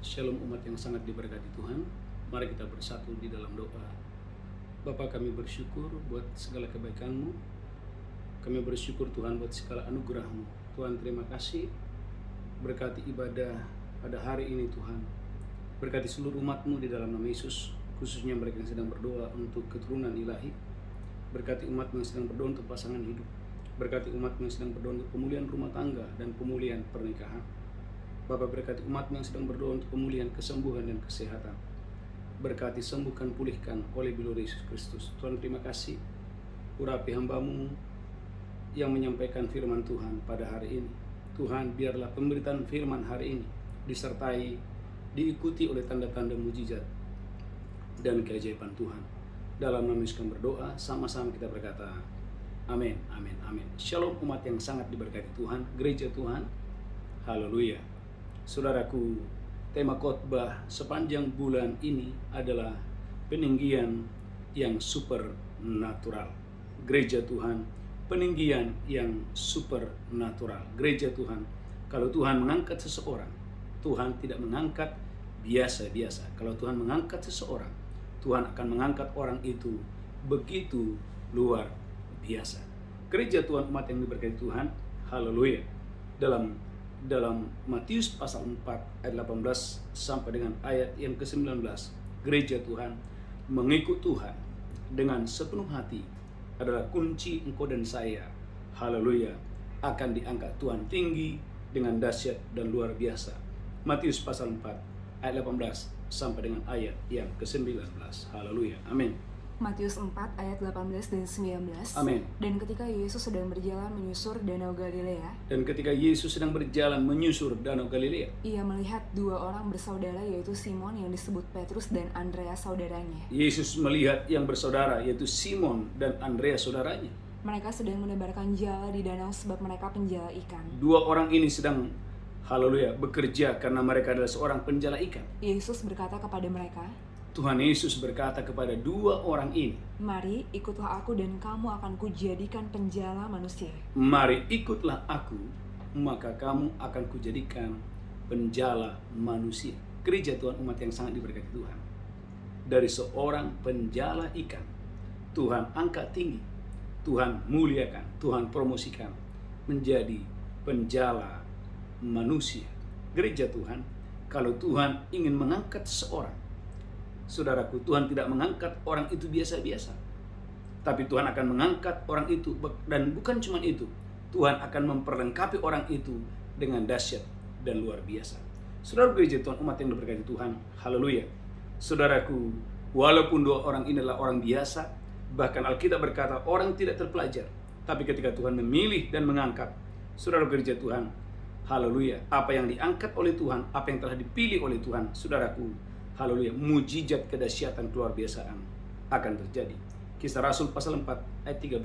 Shalom umat yang sangat diberkati Tuhan. Mari kita bersatu di dalam doa. Bapa, kami bersyukur buat segala kebaikan-Mu. Kami bersyukur Tuhan buat segala anugerah-Mu. Tuhan, terima kasih. Berkati ibadah pada hari ini Tuhan. Berkati seluruh umat-Mu di dalam nama Yesus, khususnya mereka yang sedang berdoa untuk keturunan ilahi. Berkati umat-Mu yang sedang berdoa untuk pasangan hidup. Berkati umat-Mu yang sedang berdoa untuk pemulihan rumah tangga dan pemulihan pernikahan. Bapa, berkati umat-Mu yang sedang berdoa untuk pemulihan, kesembuhan, dan kesehatan. Berkati, sembuhkan, pulihkan oleh bilur Yesus Kristus. Tuhan, terima kasih. Urapi hamba-Mu yang menyampaikan firman Tuhan pada hari ini. Tuhan, biarlah pemberitaan firman hari ini disertai, diikuti oleh tanda-tanda mujizat dan keajaiban Tuhan. Dalam nama Yesus kami berdoa, sama-sama kita berkata, amin, amin, amin. Shalom umat yang sangat diberkati Tuhan, gereja Tuhan, haleluya. Saudaraku, tema khotbah sepanjang bulan ini adalah peninggian yang supernatural. Gereja Tuhan, peninggian yang supernatural. Gereja Tuhan, kalau Tuhan mengangkat seseorang, Tuhan tidak mengangkat biasa-biasa. Kalau Tuhan mengangkat seseorang, Tuhan akan mengangkat orang itu begitu luar biasa. Gereja Tuhan, umat yang diberkati Tuhan, haleluya. Dalam Matius pasal 4 ayat 18 sampai dengan ayat yang ke-19, gereja Tuhan mengikut Tuhan dengan sepenuh hati adalah kunci engkau dan saya, haleluya, akan diangkat Tuhan tinggi dengan dahsyat dan luar biasa. Matius pasal 4 ayat 18 sampai dengan ayat yang ke-19, haleluya, amin. Matius 4 ayat 18 dan 19. Amin. Dan ketika Yesus sedang berjalan menyusur danau Galilea, ia melihat dua orang bersaudara, yaitu Simon yang disebut Petrus dan Andreas saudaranya. Yesus melihat yang bersaudara, yaitu Simon dan Andreas saudaranya. Mereka sedang menebarkan jala di danau sebab mereka penjala ikan. Dua orang ini sedang, haleluya, bekerja karena mereka adalah seorang penjala ikan. Yesus berkata kepada mereka, Tuhan Yesus berkata kepada dua orang ini, mari ikutlah aku dan kamu akan kujadikan penjala manusia. Mari ikutlah aku, maka kamu akan kujadikan penjala manusia. Gereja Tuhan, umat yang sangat diberkati Tuhan. Dari seorang penjala ikan, Tuhan angkat tinggi, Tuhan muliakan, Tuhan promosikan menjadi penjala manusia. Gereja Tuhan, kalau Tuhan ingin mengangkat seorang, saudaraku, Tuhan tidak mengangkat orang itu biasa-biasa. Tapi Tuhan akan mengangkat orang itu, dan bukan cuma itu, Tuhan akan memperlengkapi orang itu dengan dahsyat dan luar biasa. Saudara gereja Tuhan, umat yang diberkati Tuhan, haleluya. Saudaraku, walaupun dua orang ini adalah orang biasa, bahkan Alkitab berkata orang tidak terpelajar, tapi ketika Tuhan memilih dan mengangkat, saudara gereja Tuhan, haleluya, apa yang diangkat oleh Tuhan, apa yang telah dipilih oleh Tuhan, saudaraku, haleluya, mujizat kedahsyatan keluar biasaan akan terjadi. Kisah Rasul pasal 4 ayat 13.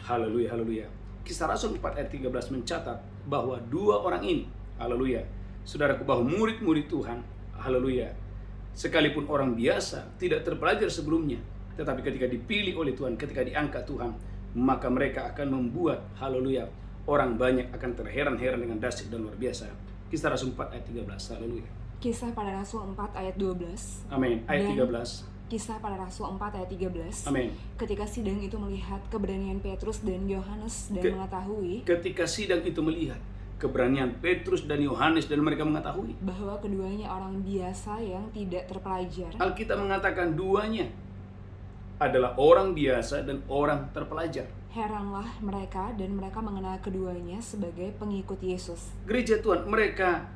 Haleluya, haleluya. Kisah Rasul 4 ayat 13 mencatat bahwa dua orang ini, haleluya, saudaraku, bahwa murid-murid Tuhan, haleluya, sekalipun orang biasa, tidak terpelajar sebelumnya, tetapi ketika dipilih oleh Tuhan, ketika diangkat Tuhan, maka mereka akan membuat, haleluya, orang banyak akan terheran-heran dengan dahsyat dan luar biasa. Kisah Rasul 4 ayat 13. Haleluya. Kisah pada Rasul 4 ayat 12. Amin. Ayat 13. Kisah pada Rasul 4 ayat 13. Amin. Ketika sidang itu melihat keberanian Petrus dan Yohanes dan mengetahui, ketika sidang itu melihat keberanian Petrus dan Yohanes dan mereka mengetahui bahwa keduanya orang biasa yang tidak terpelajar. Alkitab mengatakan duanya adalah orang biasa dan orang terpelajar. Heranlah mereka dan mereka mengenal keduanya sebagai pengikut Yesus. Gereja Tuhan, mereka,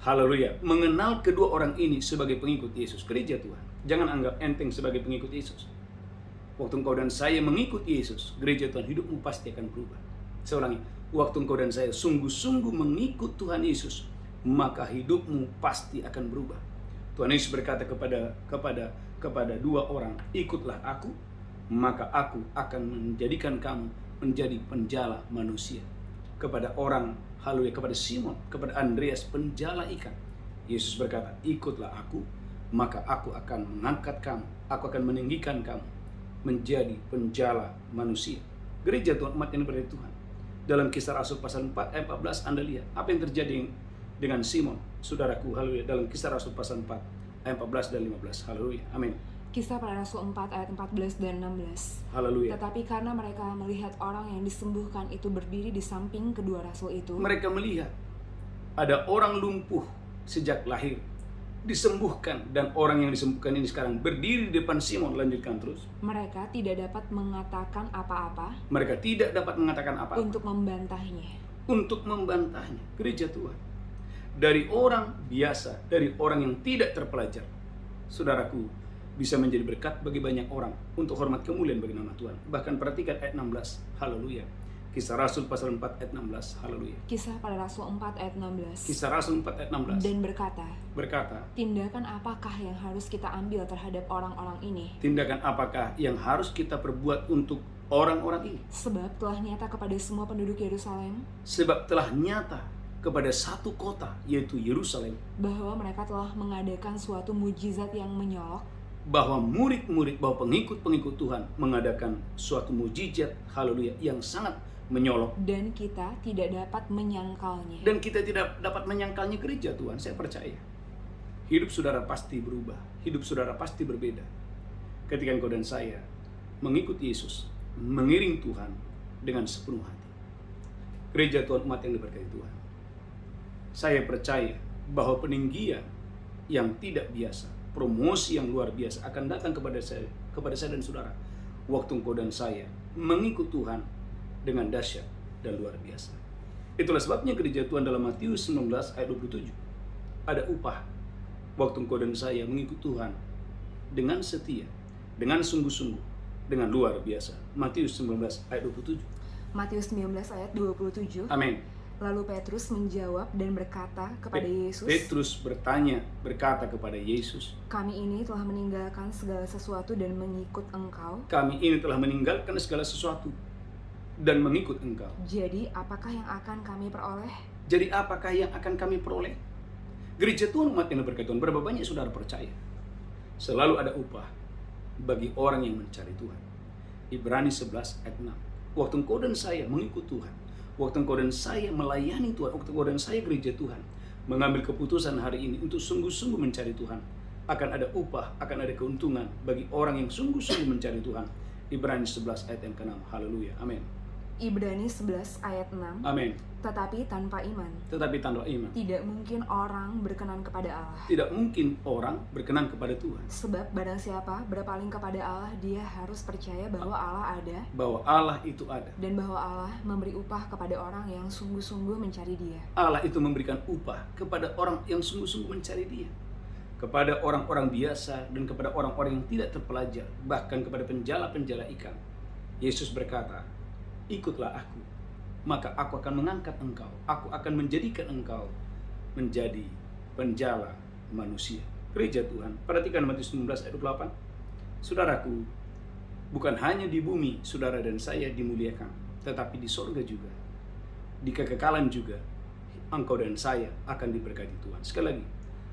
haleluya, mengenal kedua orang ini sebagai pengikut Yesus. Gereja Tuhan, jangan anggap enteng sebagai pengikut Yesus. Waktu engkau dan saya mengikut Yesus, gereja Tuhan, hidupmu pasti akan berubah. Saya ulangi, waktu engkau dan saya sungguh-sungguh mengikut Tuhan Yesus, maka hidupmu pasti akan berubah. Tuhan Yesus berkata kepada dua orang, ikutlah aku, maka aku akan menjadikan kamu menjadi penjala manusia. Kepada orang, haleluya, kepada Simon, kepada Andreas, penjala ikan, Yesus berkata, ikutlah aku, maka aku akan mengangkat kamu, aku akan meninggikan kamu menjadi penjala manusia. Gereja Tuhan, umat yang diberkati Tuhan, dalam Kisah Rasul pasal 4 ayat 14 Anda lihat apa yang terjadi dengan Simon. saudaraku, haleluya, dalam Kisah Rasul pasal 4 ayat 14 dan 15. Haleluya, amin. Kisah Para Rasul 4 ayat 14 dan 16. Haleluya. Tetapi karena mereka melihat orang yang disembuhkan itu berdiri di samping kedua rasul itu, Mereka melihat ada orang lumpuh sejak lahir disembuhkan, dan orang yang disembuhkan ini sekarang berdiri di depan Simon. Lanjutkan terus. mereka tidak dapat mengatakan apa-apa Mereka tidak dapat mengatakan apa-apa untuk membantahnya. untuk membantahnya. Gereja Tuhan, dari orang biasa, dari orang yang tidak terpelajar, saudaraku, bisa menjadi berkat bagi banyak orang untuk hormat kemuliaan bagi nama Tuhan. Bahkan perhatikan ayat 16. Haleluya. Kisah Rasul pasal 4 ayat 16. Haleluya. Kisah Para Rasul 4 ayat 16. Kisah Rasul 4 ayat 16 Dan berkata, tindakan apakah yang harus kita ambil terhadap orang-orang ini? apakah yang harus kita perbuat untuk orang-orang ini? Sebab telah nyata kepada semua penduduk Yerusalem Sebab telah nyata kepada satu kota, yaitu Yerusalem, bahwa mereka telah mengadakan suatu mujizat yang menyolok, bahwa bahwa pengikut-pengikut Tuhan mengadakan suatu mujizat, haleluya, yang sangat menyolok, dan kita tidak dapat menyangkalnya. dan kita tidak dapat menyangkalnya. Gereja Tuhan, saya percaya hidup saudara pasti berubah, hidup saudara pasti berbeda ketika engkau dan saya mengikut Yesus, mengiring Tuhan dengan sepenuh hati. Gereja Tuhan, umat yang diberkati Tuhan, saya percaya bahwa peninggian yang tidak biasa, promosi yang luar biasa akan datang kepada saya dan saudara waktu engkau dan saya mengikut Tuhan dengan dahsyat dan luar biasa. Itulah sebabnya gereja Tuhan dalam Matius 19 ayat 27 ada upah waktu engkau dan saya mengikut Tuhan dengan setia, dengan sungguh-sungguh, dengan luar biasa. Matius 19 ayat 27. Matius 19 ayat 27. Amin. Lalu Petrus menjawab dan berkata kepada Yesus, Petrus berkata kepada Yesus, kami ini telah meninggalkan segala sesuatu dan mengikut Engkau. kami ini telah meninggalkan segala sesuatu dan mengikut Engkau. Jadi apakah yang akan kami peroleh? Jadi apakah yang akan kami peroleh? Gereja Tuhan, umat yang diberkati Tuhan, berapa banyak saudara percaya selalu ada upah bagi orang yang mencari Tuhan. Ibrani 11 ayat 6. Waktu engkau dan saya mengikut Tuhan, waktu engkau dan saya melayani Tuhan, waktu engkau dan saya gereja Tuhan mengambil keputusan hari ini untuk sungguh-sungguh mencari Tuhan, akan ada upah, akan ada keuntungan bagi orang yang sungguh-sungguh mencari Tuhan. Ibrani 11 ayat yang ke-6. Haleluya. Amin. Ibrani 11 ayat 6. Amin. Tetapi tanpa iman tidak mungkin orang berkenan kepada Allah. Tidak mungkin orang berkenan kepada Tuhan. Sebab barang siapa berpaling kepada Allah, dia harus percaya bahwa Allah ada, Bahwa Allah itu ada. dan bahwa Allah memberi upah kepada orang yang sungguh-sungguh mencari Dia. Allah itu memberikan upah kepada orang yang sungguh-sungguh mencari Dia. Kepada orang-orang biasa dan kepada orang-orang yang tidak terpelajar, bahkan kepada penjala-penjala ikan. Yesus berkata, ikutlah aku, maka aku akan mengangkat engkau. Aku akan menjadikan engkau menjadi penjala manusia. Gereja Tuhan, perhatikan Matius 19 ayat 28. Saudaraku, bukan hanya di bumi saudara dan saya dimuliakan, tetapi di sorga juga, di kekekalan juga, engkau dan saya akan diberkati Tuhan. Sekali lagi,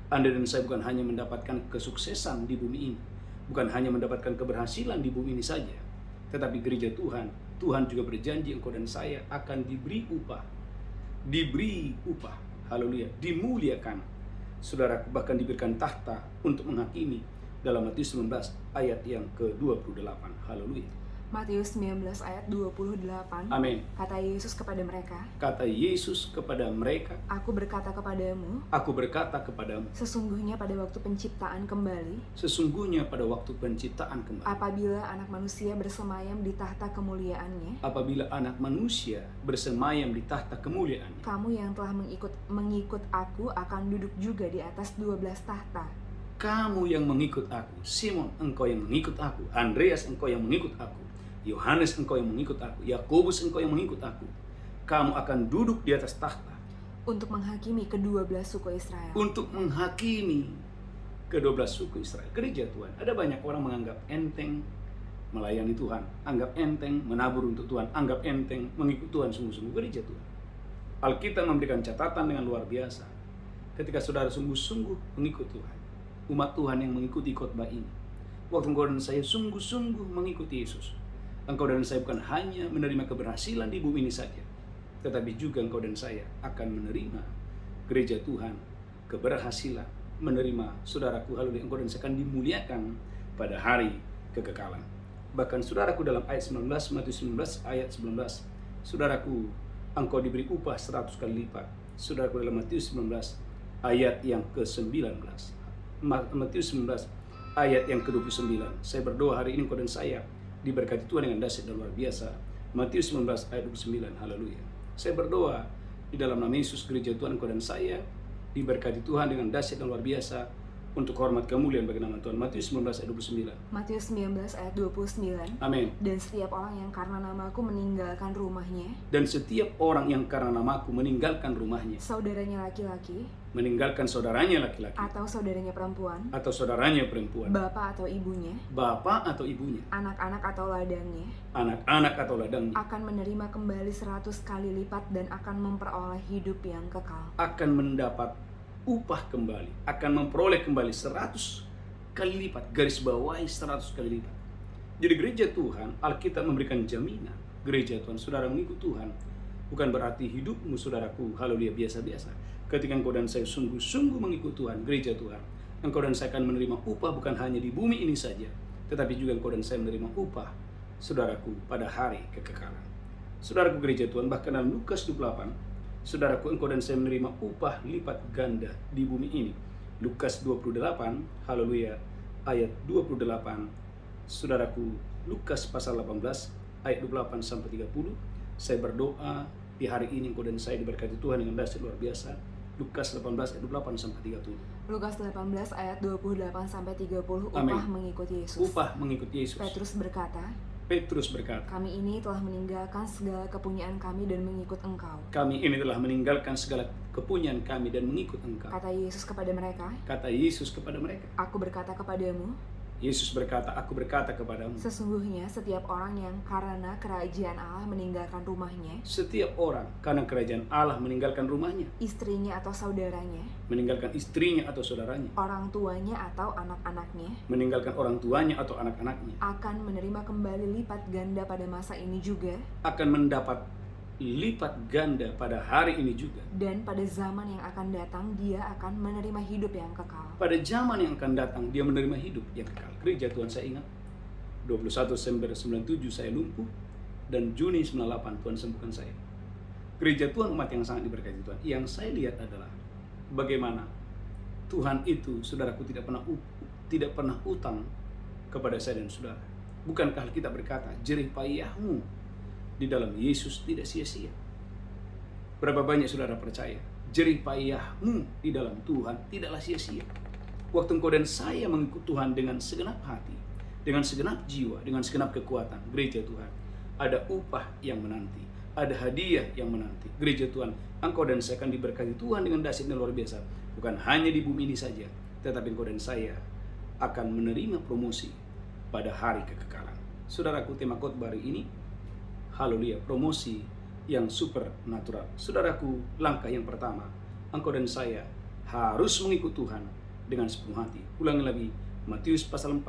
Anda dan saya bukan hanya mendapatkan kesuksesan di bumi ini, bukan hanya mendapatkan keberhasilan di bumi ini saja, tetapi gereja Tuhan, Tuhan juga berjanji engkau dan saya akan diberi upah. Diberi upah. Haleluya. Dimuliakan. Saudara, bahkan diberikan tahta untuk menghakimi dalam Matius 19 ayat yang ke-28. Haleluya. Matius 19 ayat 28. Amin. Kata Yesus kepada mereka, Kata Yesus kepada mereka, Aku berkata kepadamu, aku berkata kepadamu, sesungguhnya pada waktu penciptaan kembali, sesungguhnya pada waktu penciptaan kembali, apabila anak manusia bersemayam di tahta kemuliaannya, apabila anak manusia bersemayam di tahta kemuliaannya, kamu yang telah mengikut aku akan duduk juga di atas 12 tahta. kamu yang mengikut aku, Simon, engkau yang mengikut aku, Andreas, engkau yang mengikut aku, Yohanes, engkau yang mengikut aku, Yakobus, engkau yang mengikut aku, kamu akan duduk di atas tahta Untuk menghakimi ke-12 suku Israel. untuk menghakimi ke-12 suku Israel. Gereja Tuhan, ada banyak orang menganggap enteng melayani Tuhan, anggap enteng menabur untuk Tuhan, anggap enteng mengikut Tuhan sungguh-sungguh. Gereja Tuhan, Alkitab memberikan catatan dengan luar biasa. Ketika saudara sungguh-sungguh mengikut Tuhan, umat Tuhan yang mengikuti khotbah ini, waktu engkau dan saya sungguh-sungguh mengikuti Yesus, engkau dan saya bukan hanya menerima keberhasilan di bumi ini saja, tetapi juga engkau dan saya akan menerima gereja Tuhan keberhasilan, menerima saudaraku, haleluya, engkau dan saya akan dimuliakan pada hari kekekalan. Bahkan saudaraku dalam ayat 19, Matius 19 ayat 19, saudaraku, engkau diberi upah 100 kali lipat. Saudaraku dalam Matius 19 ayat yang ke-19, Matius 19 ayat yang ke-29, saya berdoa hari ini engkau dan saya diberkati Tuhan dengan dahsyat dan luar biasa. Matius 19 ayat 29, haleluya. Saya berdoa di dalam nama Yesus, gereja Tuhan, engkau dan saya diberkati Tuhan dengan dahsyat dan luar biasa untuk hormat kemuliaan bagi nama Tuhan. Matius 19 ayat 29. Matius 19 ayat 29. Amin. Dan setiap orang yang karena namaku meninggalkan rumahnya, Dan setiap orang yang karena namaku meninggalkan rumahnya, saudaranya laki-laki, meninggalkan saudaranya laki-laki, atau saudaranya perempuan, atau saudaranya perempuan, bapak atau ibunya, bapak atau ibunya, anak-anak atau ladangnya, anak-anak atau ladangnya, akan menerima kembali 100 kali lipat dan akan memperoleh hidup yang kekal. akan mendapat upah kembali, akan memperoleh kembali 100 kali lipat, garis bawahi 100 kali lipat. Jadi gereja Tuhan, Alkitab memberikan jaminan. Gereja Tuhan, saudara mengikut Tuhan, bukan berarti hidupmu, saudaraku, haleluya, biasa-biasa. Ketika engkau dan saya sungguh-sungguh mengikut Tuhan, gereja Tuhan, engkau dan saya akan menerima upah bukan hanya di bumi ini saja, tetapi juga engkau dan saya menerima upah, saudaraku, pada hari kekekalan. Saudaraku gereja Tuhan, bahkan dalam Lukas 28, saudaraku, engkau dan saya menerima upah lipat ganda di bumi ini. Lukas 28, haleluya, ayat 28. Saudaraku, Lukas pasal 18, ayat 28 sampai 30. Saya berdoa di hari ini engkau dan saya diberkati Tuhan dengan dahsyat luar biasa. Lukas 18 ayat 28 sampai 30. Lukas 18 ayat 28 sampai 30, upah Amin. mengikut Yesus. Upah mengikut Yesus. Petrus berkata, Kami ini telah meninggalkan segala kepunyaan kami dan mengikut Engkau. ini telah meninggalkan segala kepunyaan kami dan mengikut Engkau. Kata Yesus kepada mereka, Kata Yesus kepada mereka. Aku berkata kepadamu, Yesus berkata, aku berkata kepadamu, sesungguhnya setiap orang yang karena kerajaan Allah meninggalkan rumahnya, setiap orang karena kerajaan Allah meninggalkan rumahnya, istrinya atau saudaranya, meninggalkan istrinya atau saudaranya, orang tuanya atau anak-anaknya, meninggalkan orang tuanya atau anak-anaknya, akan menerima kembali lipat ganda pada masa ini juga, akan mendapat lipat ganda pada hari ini juga. dan pada zaman yang akan datang dia akan menerima hidup yang kekal. Pada zaman yang akan datang dia menerima hidup yang kekal. Gereja Tuhan, saya ingat 21 Desember 97 saya lumpuh, dan Juni 98 Tuhan sembuhkan saya. Gereja Tuhan, umat yang sangat diberkati Tuhan, yang saya lihat adalah bagaimana Tuhan itu, saudaraku, tidak pernah utang kepada saya dan saudara. Bukankah kita berkata, jerih payahmu di dalam Yesus tidak sia-sia? Berapa banyak saudara percaya jerih payahmu di dalam Tuhan tidaklah sia-sia? Waktu engkau dan saya mengikut Tuhan dengan segenap hati, dengan segenap jiwa, dengan segenap kekuatan, gereja Tuhan, ada upah yang menanti, ada hadiah yang menanti. Gereja Tuhan, engkau dan saya akan diberkati Tuhan dengan dahsyat dan luar biasa. Bukan hanya di bumi ini saja, tetapi engkau dan saya akan menerima promosi pada hari kekekalan. Saudaraku, tema khotbah hari ini, haleluya, promosi yang supernatural. Saudaraku, langkah yang pertama, engkau dan saya harus mengikut Tuhan dengan sepenuh hati. Ulangi lagi, Matius pasal 4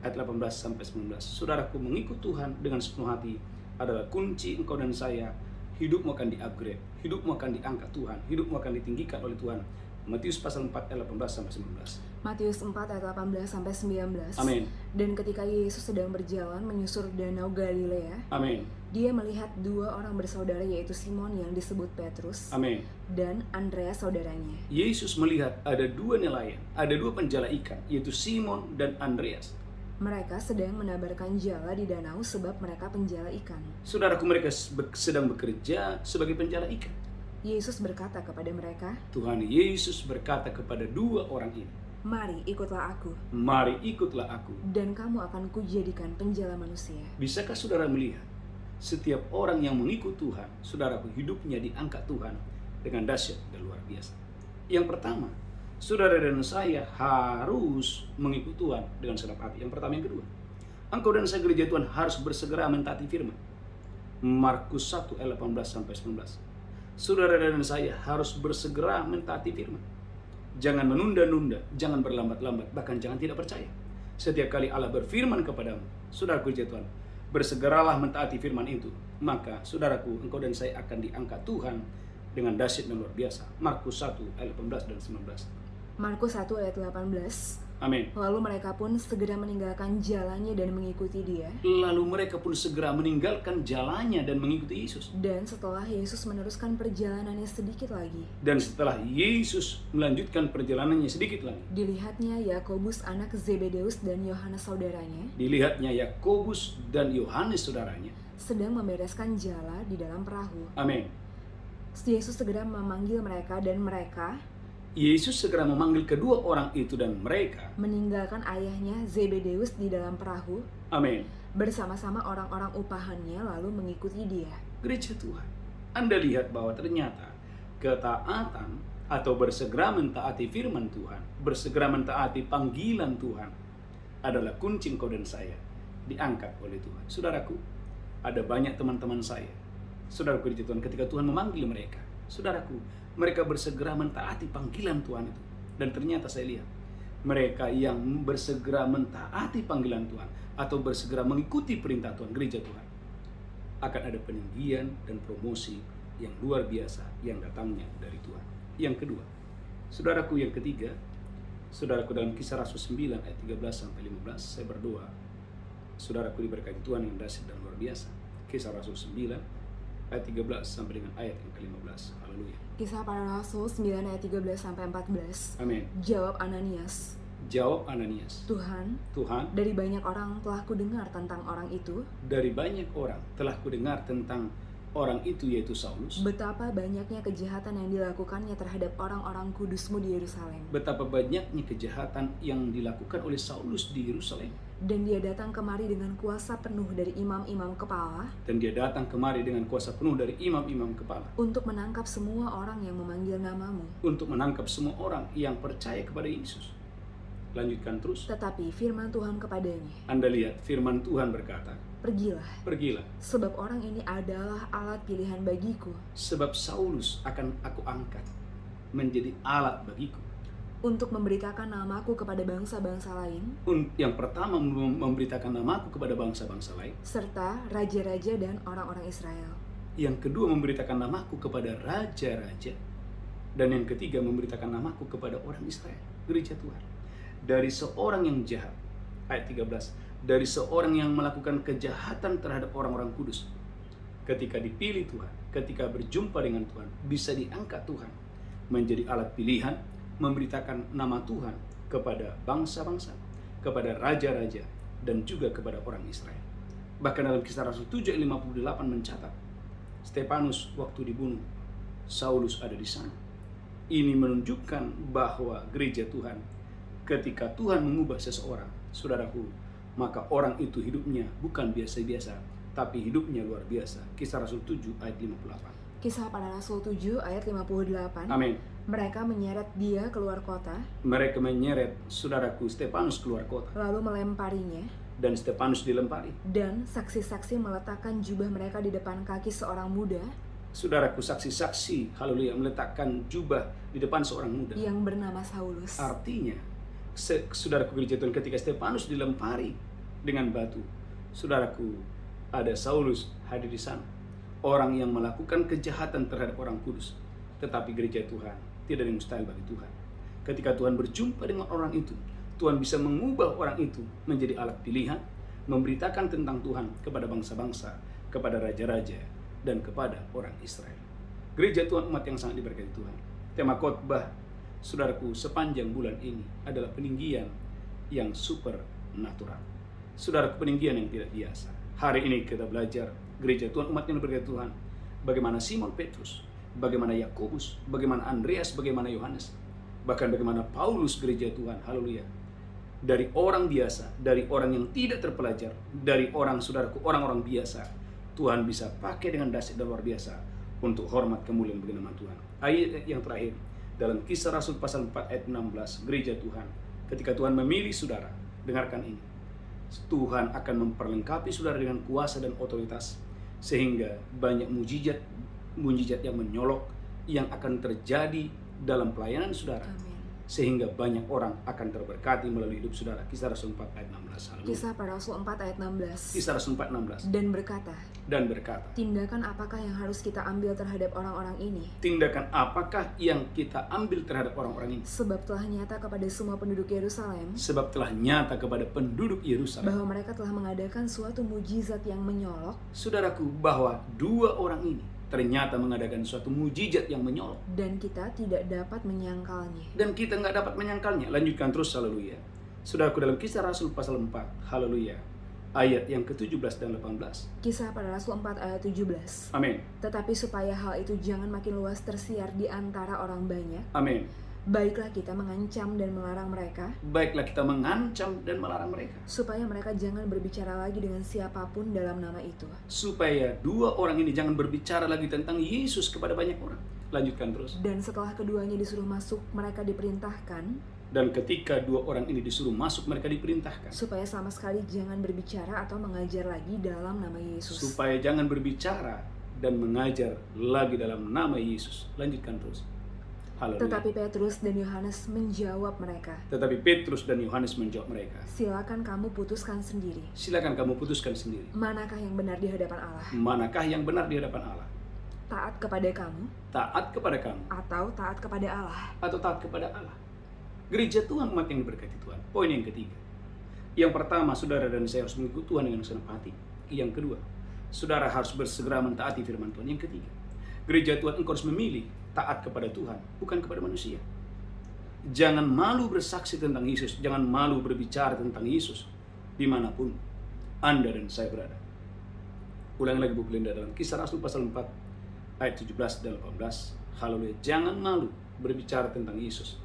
ayat 18 sampai 19. Saudaraku, mengikut Tuhan dengan sepenuh hati adalah kunci engkau dan saya. Hidupmu akan di-upgrade, hidupmu akan diangkat Tuhan, hidupmu akan ditinggikan oleh Tuhan. Matius pasal 4 ayat 18 sampai 19. Matius 4 ayat 18 sampai 19. Amin. Dan ketika Yesus sedang berjalan menyusur danau Galilea, Amin. dia melihat dua orang bersaudara, yaitu Simon yang disebut Petrus, Amin. dan Andreas saudaranya. Yesus melihat ada dua nelayan, ada dua penjala ikan, yaitu Simon dan Andreas. Mereka sedang menabarkan jala di danau sebab mereka penjala ikan. Saudaraku, mereka sedang bekerja sebagai penjala ikan. Yesus berkata kepada mereka, Tuhan Yesus berkata kepada dua orang ini, Mari ikutlah aku, mari ikutlah aku. dan kamu akan kujadikan penjala manusia. Bisakah saudara melihat setiap orang yang mengikut Tuhan, saudaraku, hidupnya diangkat Tuhan dengan dahsyat dan luar biasa. Yang pertama, saudara dan saya harus mengikut Tuhan dengan segenap hati. Yang pertama. Yang kedua, engkau dan saya, gereja Tuhan, harus bersegera mentaati firman. Markus 1 ayat 18 sampai 19. Saudara dan saya harus bersegera mentaati firman. Jangan menunda-nunda, jangan berlambat-lambat, bahkan jangan tidak percaya. Setiap kali Allah berfirman kepadamu, saudaraku gereja Tuhan, bersegeralah mentaati firman itu. Maka saudaraku, engkau dan saya akan diangkat Tuhan dengan dahsyat dan luar biasa. Markus 1 ayat 18 dan 19. Markus 1 ayat 18. Amin. Lalu mereka pun segera meninggalkan jalannya dan mengikuti dia. Lalu mereka pun segera meninggalkan jalannya dan mengikuti Yesus. Dan setelah Yesus meneruskan perjalanannya sedikit lagi, Dan setelah Yesus melanjutkan perjalanannya sedikit lagi, dilihatnya Yakobus anak Zebedeus dan Yohanes saudaranya dilihatnya Yakobus dan Yohanes saudaranya sedang membereskan jala di dalam perahu. Amin. Yesus segera memanggil mereka dan mereka Yesus segera memanggil kedua orang itu dan mereka, meninggalkan ayahnya Zebedeus di dalam perahu amin, bersama-sama orang-orang upahannya lalu mengikuti dia. gereja Tuhan. Anda lihat bahwa ternyata ketaatan atau bersegera mentaati firman Tuhan, bersegera mentaati panggilan Tuhan adalah kunci engkau dan saya diangkat oleh Tuhan. Saudaraku, ada banyak teman-teman saya, saudaraku gereja Tuhan, ketika Tuhan memanggil mereka, saudaraku, mereka bersegera mentaati panggilan Tuhan itu. Dan ternyata saya lihat, mereka yang bersegera mentaati panggilan Tuhan atau bersegera mengikuti perintah Tuhan, gereja Tuhan, akan ada peninggian dan promosi yang luar biasa yang datangnya dari Tuhan. Yang kedua, saudaraku, yang ketiga, saudaraku, dalam Kisah Rasul 9 ayat 13-15, saya berdoa, saudaraku diberkati Tuhan yang dahsyat dan luar biasa. Kisah Rasul 9 ayat 13 sampai dengan ayat yang ke-15. Haleluya. Kisah Para Rasul 9 ayat 13-14. Amin. Jawab Ananias, Jawab Ananias, Tuhan, Tuhan, dari banyak orang telah kudengar tentang orang itu, dari banyak orang telah kudengar tentang orang itu, yaitu Saulus, betapa banyaknya kejahatan yang dilakukannya terhadap orang-orang kudusmu di Yerusalem. betapa banyaknya kejahatan yang dilakukan oleh Saulus di Yerusalem. Dan dia datang kemari dengan kuasa penuh dari imam-imam kepala Dan dia datang kemari dengan kuasa penuh dari imam-imam kepala untuk menangkap semua orang yang memanggil namamu. untuk menangkap semua orang yang percaya kepada Yesus. Lanjutkan terus. Tetapi firman Tuhan kepadanya, Anda lihat firman Tuhan berkata, pergilah, pergilah, sebab orang ini adalah alat pilihan bagiku sebab Saulus akan aku angkat menjadi alat bagiku. untuk memberitakan namaku kepada bangsa-bangsa lain, Yang pertama, memberitakan namaku kepada bangsa-bangsa lain. serta raja-raja dan orang-orang Israel. Yang kedua, memberitakan namaku kepada raja-raja. Dan yang ketiga, memberitakan namaku kepada orang Israel. Gereja Tuhan, dari seorang yang jahat, ayat 13, dari seorang yang melakukan kejahatan terhadap orang-orang kudus, ketika dipilih Tuhan, ketika berjumpa dengan Tuhan, bisa diangkat Tuhan menjadi alat pilihan, memberitakan nama Tuhan kepada bangsa-bangsa, kepada raja-raja, dan juga kepada orang Israel. Bahkan dalam Kisah Rasul 7 ayat 58 mencatat, Stefanus waktu dibunuh, Saulus ada di sana. Ini menunjukkan bahwa gereja Tuhan, ketika Tuhan mengubah seseorang, saudaraku, maka orang itu hidupnya bukan biasa-biasa, tapi hidupnya luar biasa. Kisah Rasul 7 ayat 58. Kisah Para Rasul 7 ayat 58. Amin. Mereka menyeret dia keluar kota, Mereka menyeret saudaraku Stefanus keluar kota, lalu melemparinya, dan Stefanus dilempari. dan saksi-saksi meletakkan jubah mereka di depan kaki seorang muda Saudaraku, saksi-saksi, haleluya, meletakkan jubah di depan seorang muda. yang bernama Saulus. Artinya, saudaraku gereja Tuhan, ketika Stefanus dilempari dengan batu, saudaraku, ada Saulus hadir di sana. Orang yang melakukan kejahatan terhadap orang kudus. Tetapi gereja Tuhan, tidak ada yang mustahil bagi Tuhan. Ketika Tuhan berjumpa dengan orang itu, Tuhan bisa mengubah orang itu menjadi alat pilihan, memberitakan tentang Tuhan kepada bangsa-bangsa, kepada raja-raja, dan kepada orang Israel. Gereja Tuhan, umat yang sangat diberkati Tuhan. Tema khotbah, saudaraku, sepanjang bulan ini adalah peninggian yang supernatural. Saudaraku, peninggian yang tidak biasa. Hari ini kita belajar, gereja Tuhan, umat yang diberkati Tuhan, bagaimana Simon Petrus, bagaimana Yakobus, bagaimana Andreas, bagaimana Yohanes, bahkan bagaimana Paulus, gereja Tuhan, haleluya. Dari orang biasa, dari orang yang tidak terpelajar, dari orang, saudaraku, orang-orang biasa, Tuhan bisa pakai dengan dahsyat dan luar biasa untuk hormat kemuliaan bagi nama Tuhan. Ayat yang terakhir dalam Kisah Rasul pasal 4 ayat 16, gereja Tuhan, ketika Tuhan memilih saudara, dengarkan ini, Tuhan akan memperlengkapi saudara dengan kuasa dan otoritas, sehingga banyak mujizat yang menyolok yang akan terjadi dalam pelayanan saudara. Amin. sehingga banyak orang akan terberkati melalui hidup saudara. Kisah Rasul 4 ayat 16. Haleluya. Kisah para Rasul 4 ayat 16. Kisah Rasul 4 16. Dan berkata, Tindakan apakah yang harus kita ambil terhadap orang-orang ini? apakah yang kita ambil terhadap orang-orang ini? Sebab telah nyata kepada semua penduduk Yerusalem Sebab telah nyata kepada penduduk Yerusalem, bahwa mereka telah mengadakan suatu mujizat yang menyolok, saudaraku, bahwa dua orang ini ternyata mengadakan suatu mujizat yang menyolok. dan kita tidak dapat menyangkalnya. Dan kita nggak dapat menyangkalnya. Lanjutkan terus, haleluya. Saudaraku, dalam Kisah Rasul pasal 4, haleluya, ayat yang ke-17 dan 18. Kisah para Rasul 4 ayat 17. Amin. Tetapi supaya hal itu jangan makin luas tersiar di antara orang banyak, Amin. baiklah kita mengancam dan melarang mereka, Baiklah kita mengancam dan melarang mereka, supaya mereka jangan berbicara lagi dengan siapapun dalam nama itu. supaya dua orang ini jangan berbicara lagi tentang Yesus kepada banyak orang. Lanjutkan terus. Dan setelah keduanya disuruh masuk, mereka diperintahkan Dan ketika dua orang ini disuruh masuk, mereka diperintahkan supaya sama sekali jangan berbicara atau mengajar lagi dalam nama Yesus. supaya jangan berbicara dan mengajar lagi dalam nama Yesus. Lanjutkan terus. Haleluya. Tetapi Petrus dan Yohanes menjawab mereka, Tetapi Petrus dan Yohanes menjawab mereka, silakan kamu putuskan sendiri, silakan kamu putuskan sendiri. manakah yang benar di hadapan Allah, Manakah yang benar di hadapan Allah? taat kepada kamu Taat kepada kamu atau taat kepada Allah. atau taat kepada Allah? Gereja Tuhan, umat yang diberkati Tuhan. Poin yang ketiga. Yang pertama, saudara dan saya harus mengikuti Tuhan dengan senang hati. Yang kedua, saudara harus bersegera mentaati firman Tuhan. Yang ketiga, gereja Tuhan, engkau harus memilih taat kepada Tuhan, bukan kepada manusia. Jangan malu bersaksi tentang Yesus. Jangan malu berbicara tentang Yesus dimanapun Anda dan saya berada. Ulangi lagi Bu Belinda dalam Kisah Rasul pasal 4 ayat 17 dan 18. Haleluya. Jangan malu berbicara tentang Yesus.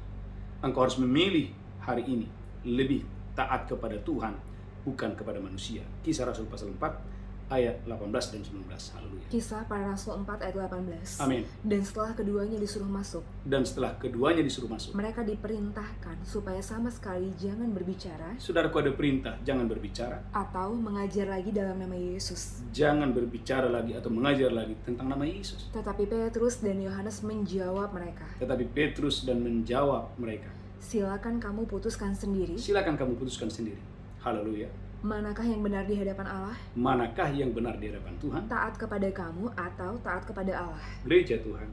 Engkau harus memilih hari ini lebih taat kepada Tuhan, bukan kepada manusia. Kisah Rasul pasal 4 ayat 18 dan 19. Haleluya. Kisah para Rasul 4 ayat 18. Amin. Dan setelah keduanya disuruh masuk, Dan setelah keduanya disuruh masuk, mereka diperintahkan supaya sama sekali jangan berbicara saudaraku, ada perintah, jangan berbicara, atau mengajar lagi dalam nama Yesus. jangan berbicara lagi atau mengajar lagi tentang nama Yesus. Tetapi Petrus dan Yohanes menjawab mereka, Tetapi Petrus dan menjawab mereka, silakan kamu putuskan sendiri, silakan kamu putuskan sendiri. Haleluya. manakah yang benar di hadapan Allah, Manakah yang benar di hadapan Tuhan? taat kepada kamu atau taat kepada Allah. Gereja Tuhan,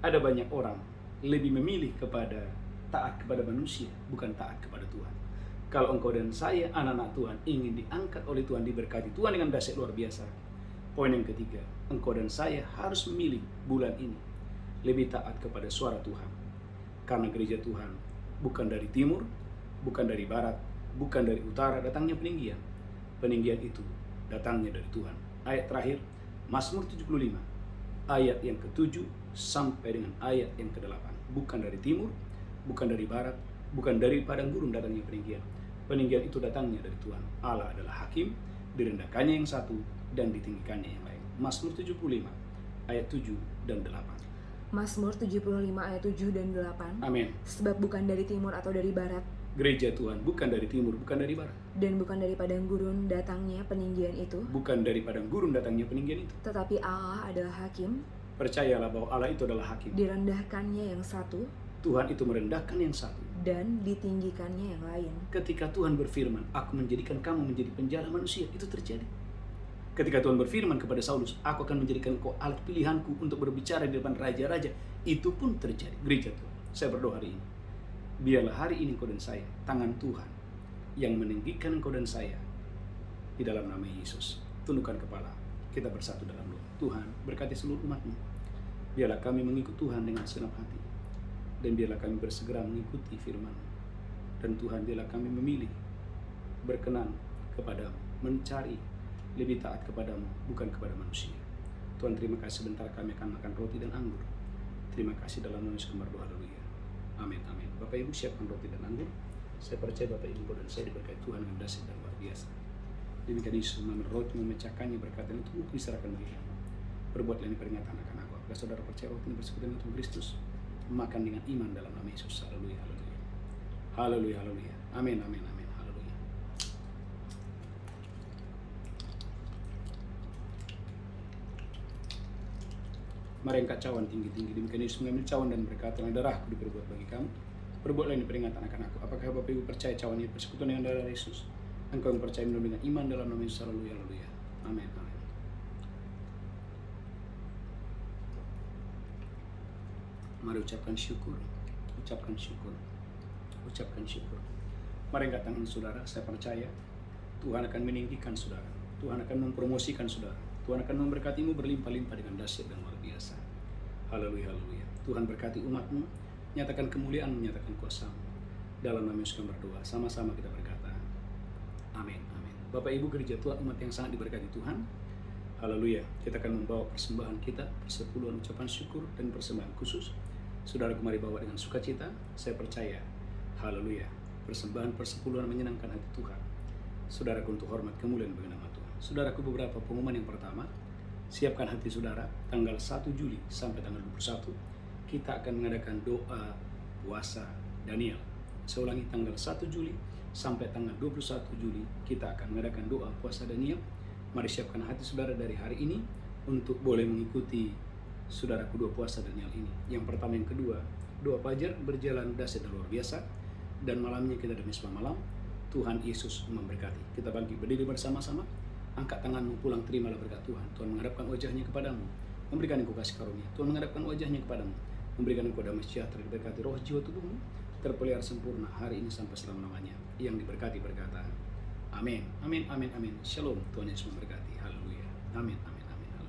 ada banyak orang lebih memilih kepada taat kepada manusia, bukan taat kepada Tuhan. Kalau engkau dan saya, anak-anak Tuhan, ingin diangkat oleh Tuhan, diberkati Tuhan dengan dahsyat luar biasa. Poin yang ketiga, engkau dan saya harus memilih bulan ini lebih taat kepada suara Tuhan. Karena gereja Tuhan bukan dari timur, bukan dari barat, bukan dari utara datangnya peninggian. Peninggian itu datangnya dari Tuhan. Ayat terakhir, Mazmur 75, ayat yang ke-7 sampai dengan ayat yang ke-8. Bukan dari timur, bukan dari barat, bukan dari padang gurun datangnya peninggian. Peninggian itu datangnya dari Tuhan. Allah adalah hakim, direndahkannya yang satu dan ditinggikannya yang lain. Mazmur 75, ayat 7 dan 8. Mazmur 75 ayat 7 dan 8. Amin. Sebab bukan dari timur atau dari barat, Gereja Tuhan bukan dari timur, bukan dari barat, dan bukan dari padang gurun datangnya peninggian itu, bukan dari padang gurun datangnya peninggian itu. tetapi Allah adalah hakim, Percayalah bahwa Allah itu adalah hakim. direndahkannya yang satu Tuhan itu merendahkan yang satu. dan ditinggikannya yang lain. Ketika Tuhan berfirman, aku menjadikan kamu menjadi penjara manusia, itu terjadi. Ketika Tuhan berfirman kepada Saulus, aku akan menjadikan kau alat pilihanku untuk berbicara di depan raja-raja, itu pun terjadi. Gereja Tuhan, saya berdoa hari ini, biarlah hari ini engkau dan saya, tangan Tuhan yang meninggikan engkau dan saya di dalam nama Yesus. Tundukkan kepala, kita bersatu dalam doa. Tuhan, berkati seluruh umat-Mu. Biarlah kami mengikut Tuhan dengan segenap hati, dan biarlah kami bersegera mengikuti firman. Dan Tuhan, biarlah kami memilih berkenan kepadamu, mencari lebih taat kepadamu, bukan kepada manusia. Tuhan, terima kasih sebentar kami akan makan roti dan anggur. Terima kasih dalam nama Yesus kami berdoa. Haleluya. Amin, amin. Bapak Ibu siapkan roti dan anggur. Saya percaya Bapak Ibu dan saya diberkati Tuhan dengan dahsyat dan luar biasa. Demikian Yesus mengambil roti, memecahkannya, berkata, itu tubuhku diserahkan bagi kamu. Perbuatlah ini peringatan akan aku. Apakah saudara percaya roti ini bersekutu dengan tubuh Kristus? Makan dengan iman dalam nama Yesus. Haleluya, haleluya. Haleluya, haleluya. Amin, amin, amin. Haleluya. Mari angkat cawan tinggi-tinggi. Demikian Yesus mengambil cawan dan berkata, darahku diperbuat bagi kamu. Perbuatlah ini peringatan akan aku. Apakah Bapak Ibu percaya cawan ini persekutuan dengan darah Yesus? Engkau yang percaya minum dengan iman dalam nama Yesus. Haleluya, haleluya. Amin, amin. Mari ucapkan syukur, ucapkan syukur, ucapkan syukur. Mari angkat tangan saudara, saya percaya Tuhan akan meninggikan saudara. Tuhan akan mempromosikan saudara. Tuhan akan memberkatimu berlimpah-limpah dengan dahsyat dan luar biasa. Haleluya, haleluya. Tuhan berkati umatmu, nyatakan kemuliaan, menyatakan kuasa-Mu. Dalam nama Yesus kami berdoa, sama-sama kita berkata, amin, amin. Bapak Ibu gereja Tuhan, umat yang sangat diberkati Tuhan, haleluya. Kita akan membawa persembahan kita, persepuluhan ucapan syukur dan persembahan khusus. Saudara kemari bawa dengan sukacita, saya percaya, haleluya. Persembahan persepuluhan menyenangkan hati Tuhan. Saudaraku untuk hormat kemuliaan bagi nama Tuhan. Saudaraku beberapa pengumuman. Yang pertama, siapkan hati saudara, tanggal 1 Juli sampai tanggal 21, kita akan mengadakan doa puasa Daniel. Saya ulangi, tanggal 1 Juli sampai tanggal 21 Juli, kita akan mengadakan doa puasa Daniel. Mari siapkan hati saudara dari hari ini untuk boleh mengikuti saudaraku doa puasa Daniel ini. Yang pertama, yang kedua, doa fajar berjalan dahsyat dan luar biasa. Dan malamnya kita ada misbah malam. Tuhan Yesus memberkati. Kita bangkit berdiri bersama-sama. Angkat tanganmu, pulang terimalah berkat Tuhan. Tuhan menghadapkan wajahnya kepadamu, memberikan engkau kasih karunia. Tuhan menghadapkan wajahnya kepadamu, memberikan engkau damai sejahtera. Diberkati roh, jiwa, tubuhmu, terpelihara sempurna hari ini sampai selama-lamanya. Yang diberkati berkata, amin, amin, amin, amin. Shalom, Tuhan Yesus memberkati. Haleluya. Amin, amin.